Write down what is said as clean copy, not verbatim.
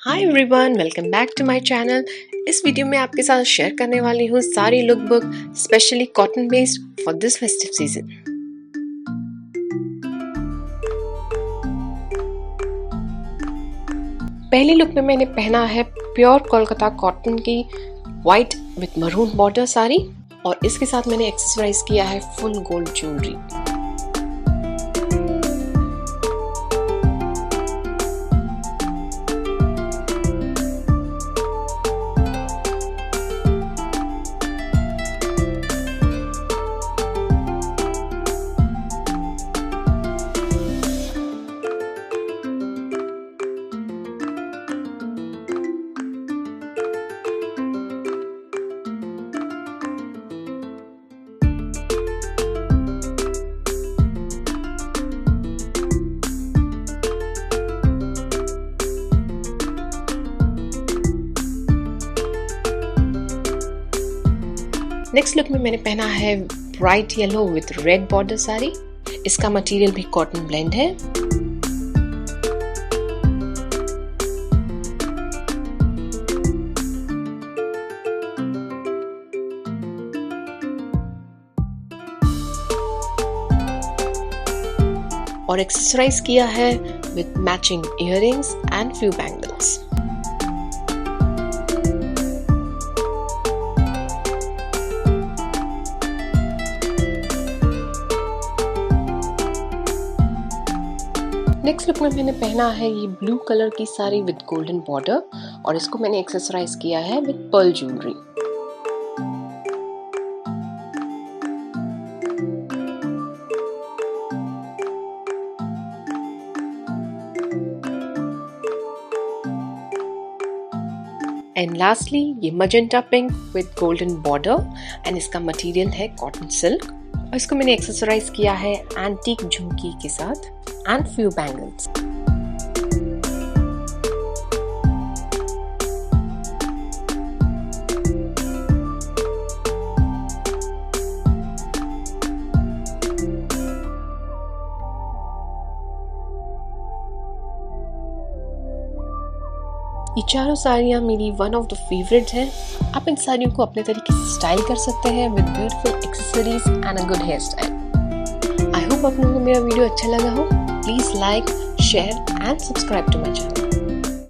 Hi everyone, welcome back to my channel. इस video में आपके साथ शेयर करने वाली हूँ sari look book specially cotton based for this festive season. पहली लुक में मैंने पहना है प्योर कोलकाता कॉटन की white with maroon border sari और इसके साथ मैंने एक्सेसराइज किया है full gold jewellery. Next look में मैंने पहना है bright yellow with red border sari. इसका मटेरियल भी कॉटन ब्लेंड है। और एक्सेसराइज किया है with matching earrings and few bangles. Next look में मैंने पहना है ये ब्लू कलर की साड़ी विद गोल्डन बॉर्डर और इसको मैंने एक्सेसराइज किया है with pearl jewellery. And lastly ये magenta pink with golden border and इसका मटेरियल है कॉटन सिल्क और इसको मैंने एक्सेसराइज किया है एंटीक झुमकी के साथ and few bangles. ये चारों साड़ियाँ मेरी वन ऑफ द फेवरेट हैं। आप इन साड़ियों को अपने तरीके से स्टाइल कर सकते हैं with beautiful accessories and a good hair style. I hope आप लोगों को मेरा वीडियो अच्छा लगा हो। Please like, share and subscribe to my channel.